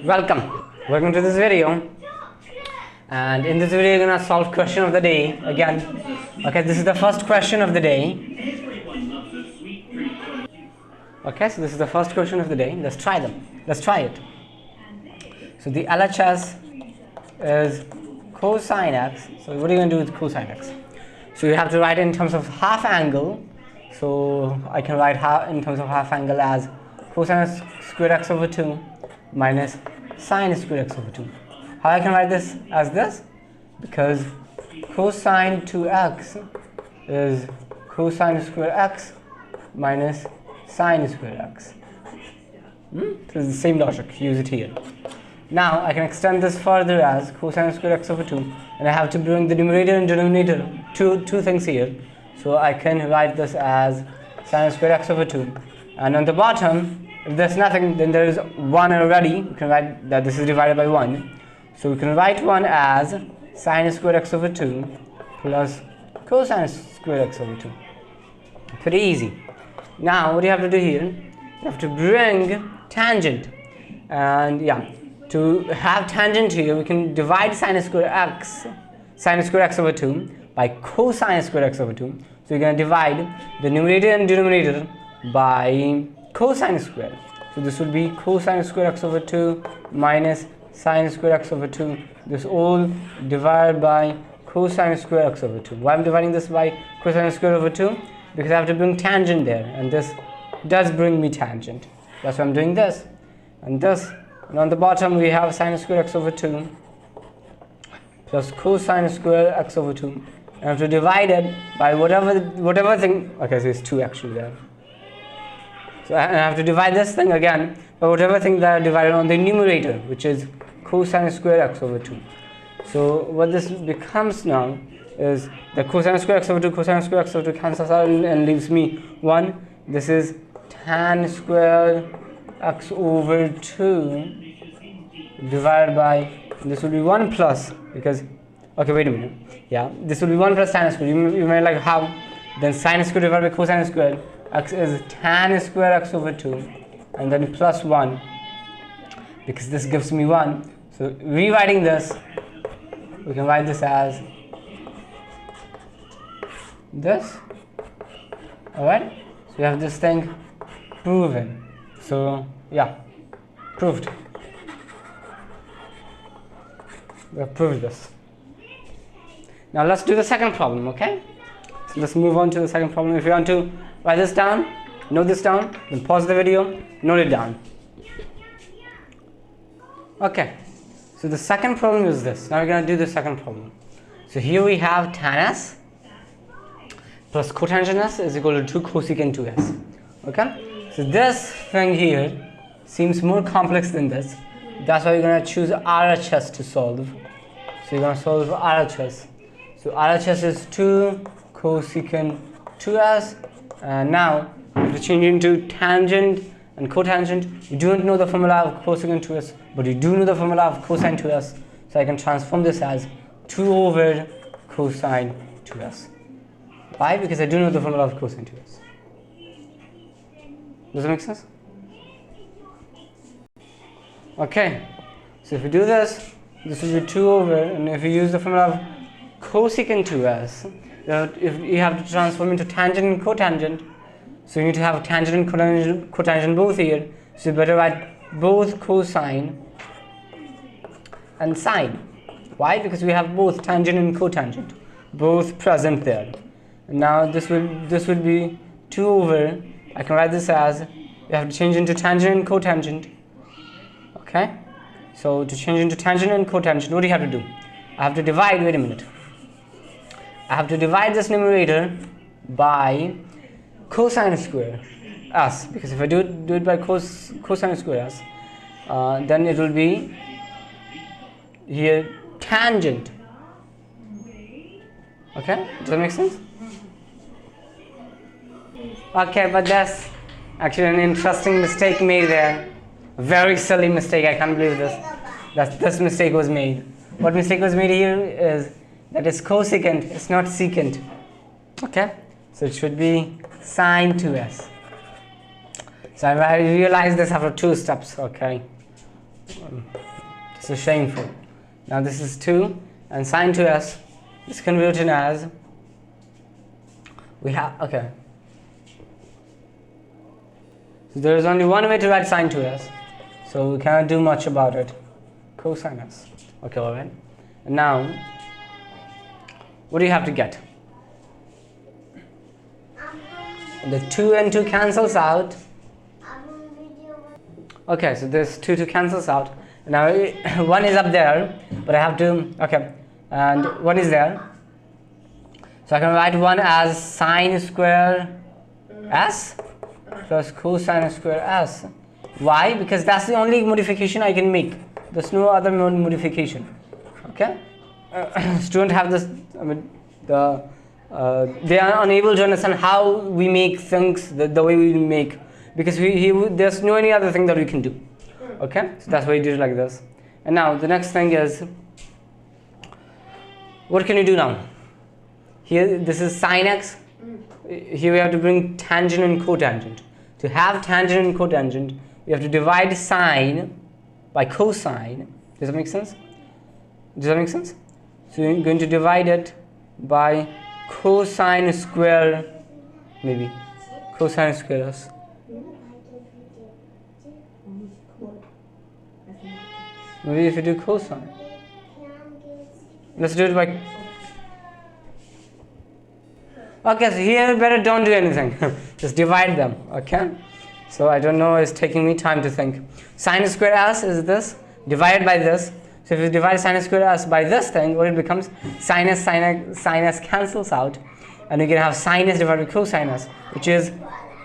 Welcome to this video. And in this video, you're gonna solve question of the day again. Okay, this is the first question of the day. Okay, so this is the first question of the day. Let's try them. Let's try it. So the LHS is cosine x. So what are you gonna do with cosine x? So you have to write it in terms of half angle. So I can write in terms of half angle as cosine squared x over 2 minus sine squared x over 2. How I can write this as this? Because cosine 2x is cosine squared x minus sine squared x. So it's the same logic, use it here. Now I can extend this further as cosine squared x over 2, and I have to bring the numerator and denominator, two things here. So I can write this as sine squared x over 2, and on the bottom, if there's nothing, then there is 1 already. We can write that this is divided by 1. So we can write 1 as sine squared x over 2 plus cosine squared x over 2. Pretty easy. Now what do you have to do here? You have to bring tangent. And yeah, to have tangent here, we can divide sine squared x over 2 by cosine squared x over 2. So you're going to divide the numerator and denominator by cosine squared. So this will be cosine squared x over 2 minus sine squared x over 2. This all divided by cosine squared x over 2. Why I'm dividing this by cosine squared over 2? Because I have to bring tangent there, and this does bring me tangent. That's why I'm doing this. And this, and on the bottom we have sine squared x over 2 plus cosine squared x over 2. I have to divide it by whatever thing. Okay, so it's 2 actually there. So I have to divide this thing again by whatever thing that I divided on the numerator, which is cosine squared x over 2. So what this becomes now is the cosine squared x over 2, cosine squared x over 2 cancels out and leaves me 1. This is tan squared x over 2 divided by, this will be 1 plus, because, okay, wait a minute. Yeah, this will be 1 plus tan squared. You may like how? Then sine squared divided by cosine squared. X is tan squared x over 2, and then plus 1, because this gives me 1. So rewriting this, we can write this as this. Alright, so we have this thing proven. So yeah, proved. We have proved this. Now let's do the second problem, okay? So let's move on to the second problem. If you want to write this down, note this down, then pause the video, note it down. Okay, so the second problem is this. Now we're going to do the second problem. So here we have tan s plus cotangent s is equal to 2 cosecant 2s. Okay, so this thing here seems more complex than this. That's why we're going to choose RHS to solve. So you're going to solve RHS. So RHS is 2 cosecant 2s. And now we have to change into tangent and cotangent. You don't know the formula of cosecant 2s, but you do know the formula of cosine 2s. So I can transform this as 2 over cosine 2s. Why? Because I do know the formula of cosine 2s. Does that make sense? Okay. So if you do this, this will be 2 over, and if you use the formula of cosecant 2s, if you have to transform into tangent and cotangent, so you need to have tangent and cotangent both here. So you better write both cosine and sine. Why? Because we have both tangent and cotangent, both present there. And now this will be 2 over. I can write this as, you have to change into tangent and cotangent. Okay. So to change into tangent and cotangent, what do you have to do? I have to divide. Wait a minute. I have to divide this numerator by cosine square s, because if I do it by cosine square s, then it will be here tangent. Okay, does that make sense? Okay, but that's actually an interesting mistake made there. A very silly mistake. I can't believe this mistake was made. What mistake was made here is that is cosecant, it's not secant. Okay, so it should be sine 2s. So I realized this after 2 steps. Okay, This is shameful. Now this is 2, and sine 2s is can be written as, we have, okay. So there is only one way to write sine 2s, so we cannot do much about it. Cosine s. Okay, alright. And now, what do you have to get? The 2 and 2 cancels out. Okay, so this 2 cancels out. Now 1 is up there, but I have to, okay, and 1 is there. So I can write 1 as sine square s plus cosine square s. Why? Because that's the only modification I can make. There's no other modification. Okay? Students have this, I mean, they are unable to understand how we make things the way we make, because there's no any other thing that we can do. Okay, so that's why we do it like this. And now the next thing is, what can you do now? Here this is sine x. Here we have to bring tangent and cotangent. To have tangent and cotangent, we have to divide sine by cosine. Does that make sense? Does that make sense? So you're going to divide it by cosine square, maybe cosine square s. Maybe if you do cosine, let's do it by. Okay, so here better don't do anything. Just divide them. Okay. So I don't know. It's taking me time to think. Sine square s is this divided by this. So if you divide sine square s by this thing, what it becomes? Sine s cancels out, and you can have sine s divided by cosine s, which is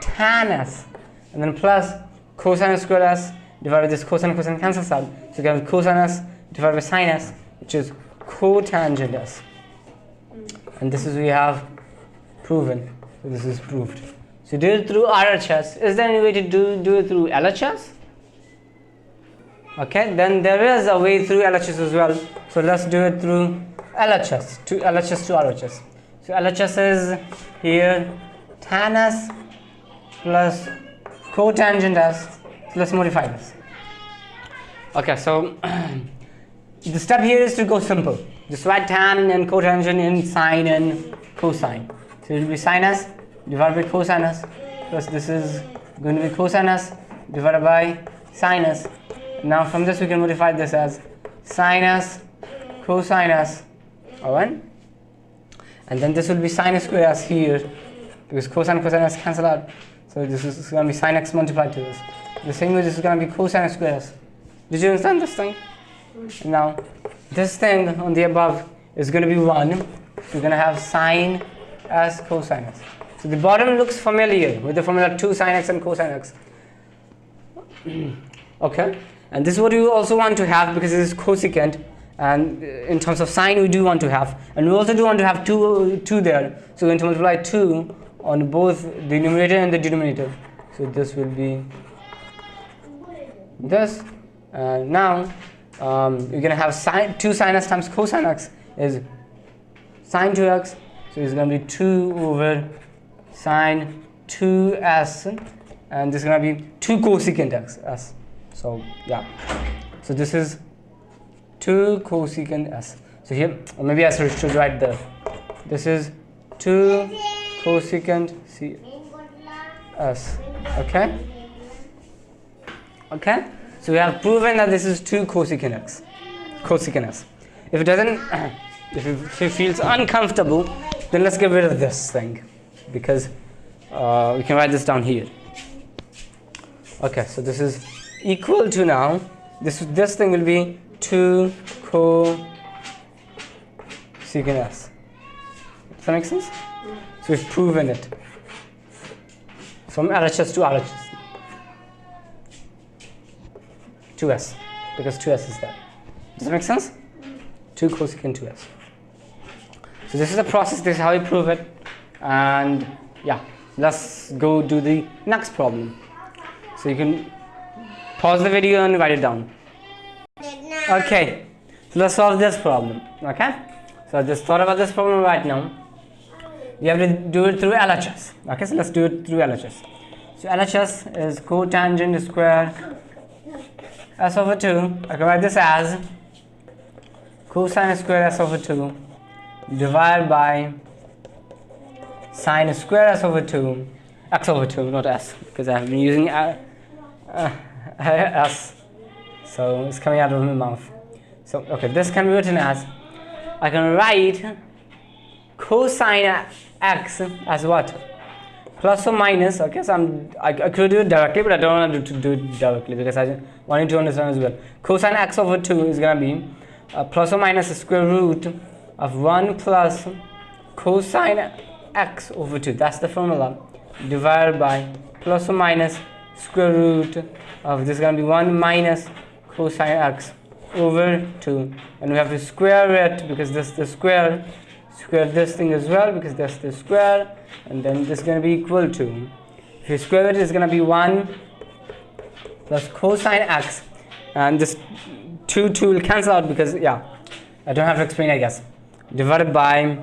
tan s, and then plus cosine square s divided by this cosine cancels out. So you can have cosine s divided by sine s, which is cotangent s. And this is we have proven. So this is proved. So do it through RHS. Is there any way to do it through LHS? Okay, then there is a way through LHS as well. So let's do it through LHS to RHS. So LHS is here tan s plus cotangent s. So let's modify this. Okay, so the step here is to go simple. Just write tan and cotangent in sine and cosine. So it will be sine s divided by cosine s, plus this is going to be cosine s divided by sine s. Now from this we can modify this as sine s cosine s. Alright? And then this will be sine square s here, because cosine s cancel out. So this is going to be sine x multiplied to this. The same way this is going to be cosine square s. Did you understand this thing? Now this thing on the above is going to be 1. We're going to have sine s cosine s. So the bottom looks familiar with the formula 2 sine x and cosine x. Okay, and this is what you also want to have, because it is cosecant, and in terms of sine we do want to have, and we also do want to have 2 there. So we're going to multiply 2 on both the numerator and the denominator. So this will be this. Now you're going to have 2 sine s times cosine x is sine 2x. So it's going to be 2 over sine 2s, and this is going to be 2 cosecant s. So yeah, so this is 2 cosecant s. So here, or maybe I should write there. This is 2 cosecant s. Okay. Okay. So we have proven that this is 2 cosecant s. If it doesn't, if it feels uncomfortable, then let's get rid of this thing, because we can write this down here. Okay, so this is equal to, now this thing will be 2 cosecant s. Does that make sense? So we've proven it from LHS to RHS. 2s, because 2s is there. Does that make sense? 2 cosecant 2s. So this is the process. This is how we prove it. And yeah, let's go do the next problem. So you can pause the video and write it down. Okay, so let's solve this problem. Okay, so I just thought about this problem right now. You have to do it through LHS. Okay, so let's do it through LHS. So LHS is cotangent square s over 2. I can write this as cosine square s over 2 divided by sine square s over 2, x over 2, not s, because I have been using s, so it's coming out of my mouth. So, okay, this can be written as, I can write cosine x as what? Plus or minus, okay, so I could do it directly, but I don't want to do it directly because I want you to understand as well. Cosine x over 2 is going to be plus or minus the square root of 1 plus cosine x over 2. That's the formula. Divided by plus or minus square root of this is going to be 1 minus cosine x over 2. And we have to square it because this is the square. Square this thing as well because that's the square. And then this is going to be equal to, if you square it, it's going to be 1 plus cosine x. And this 2 will cancel out because, yeah, I don't have to explain, I guess. Divided by,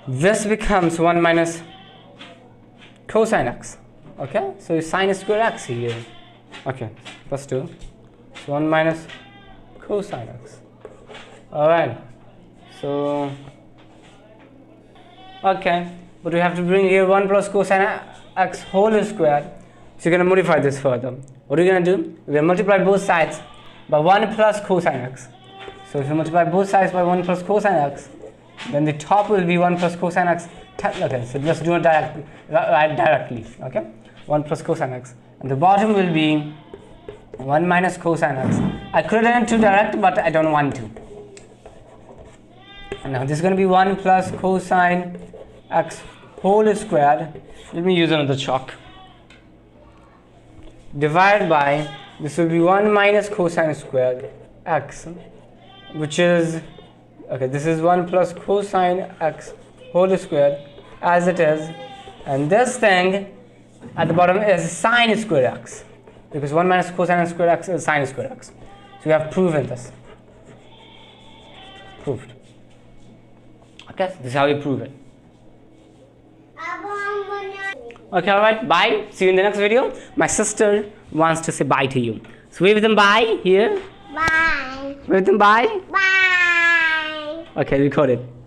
this becomes 1 minus cosine x. Okay, so sine square x here. Okay, plus 2. So 1 minus cosine x. Alright, so, okay, but we have to bring here 1 plus cosine x whole square. So you're going to modify this further. What are you going to do? We're going to multiply both sides by 1 plus cosine x. So if you multiply both sides by 1 plus cosine x, then the top will be 1 plus cosine x. Okay, so just do it directly. Okay, 1 plus cosine x. And the bottom will be 1 minus cosine x. I could have done it too direct, but I don't want to. And now this is going to be 1 plus cosine x whole squared. Let me use another chalk. Divided by, this will be 1 minus cosine squared x, which is, okay, this is 1 plus cosine x whole squared as it is. And this thing at the bottom is sine squared x, because 1 minus cosine squared x is sine squared x. So we have proven this. Proved. Okay, so this is how we prove it. Okay, alright, bye. See you in the next video. My sister wants to say bye to you. So wave them bye here. Bye. Wave them bye. Bye. Okay, record it.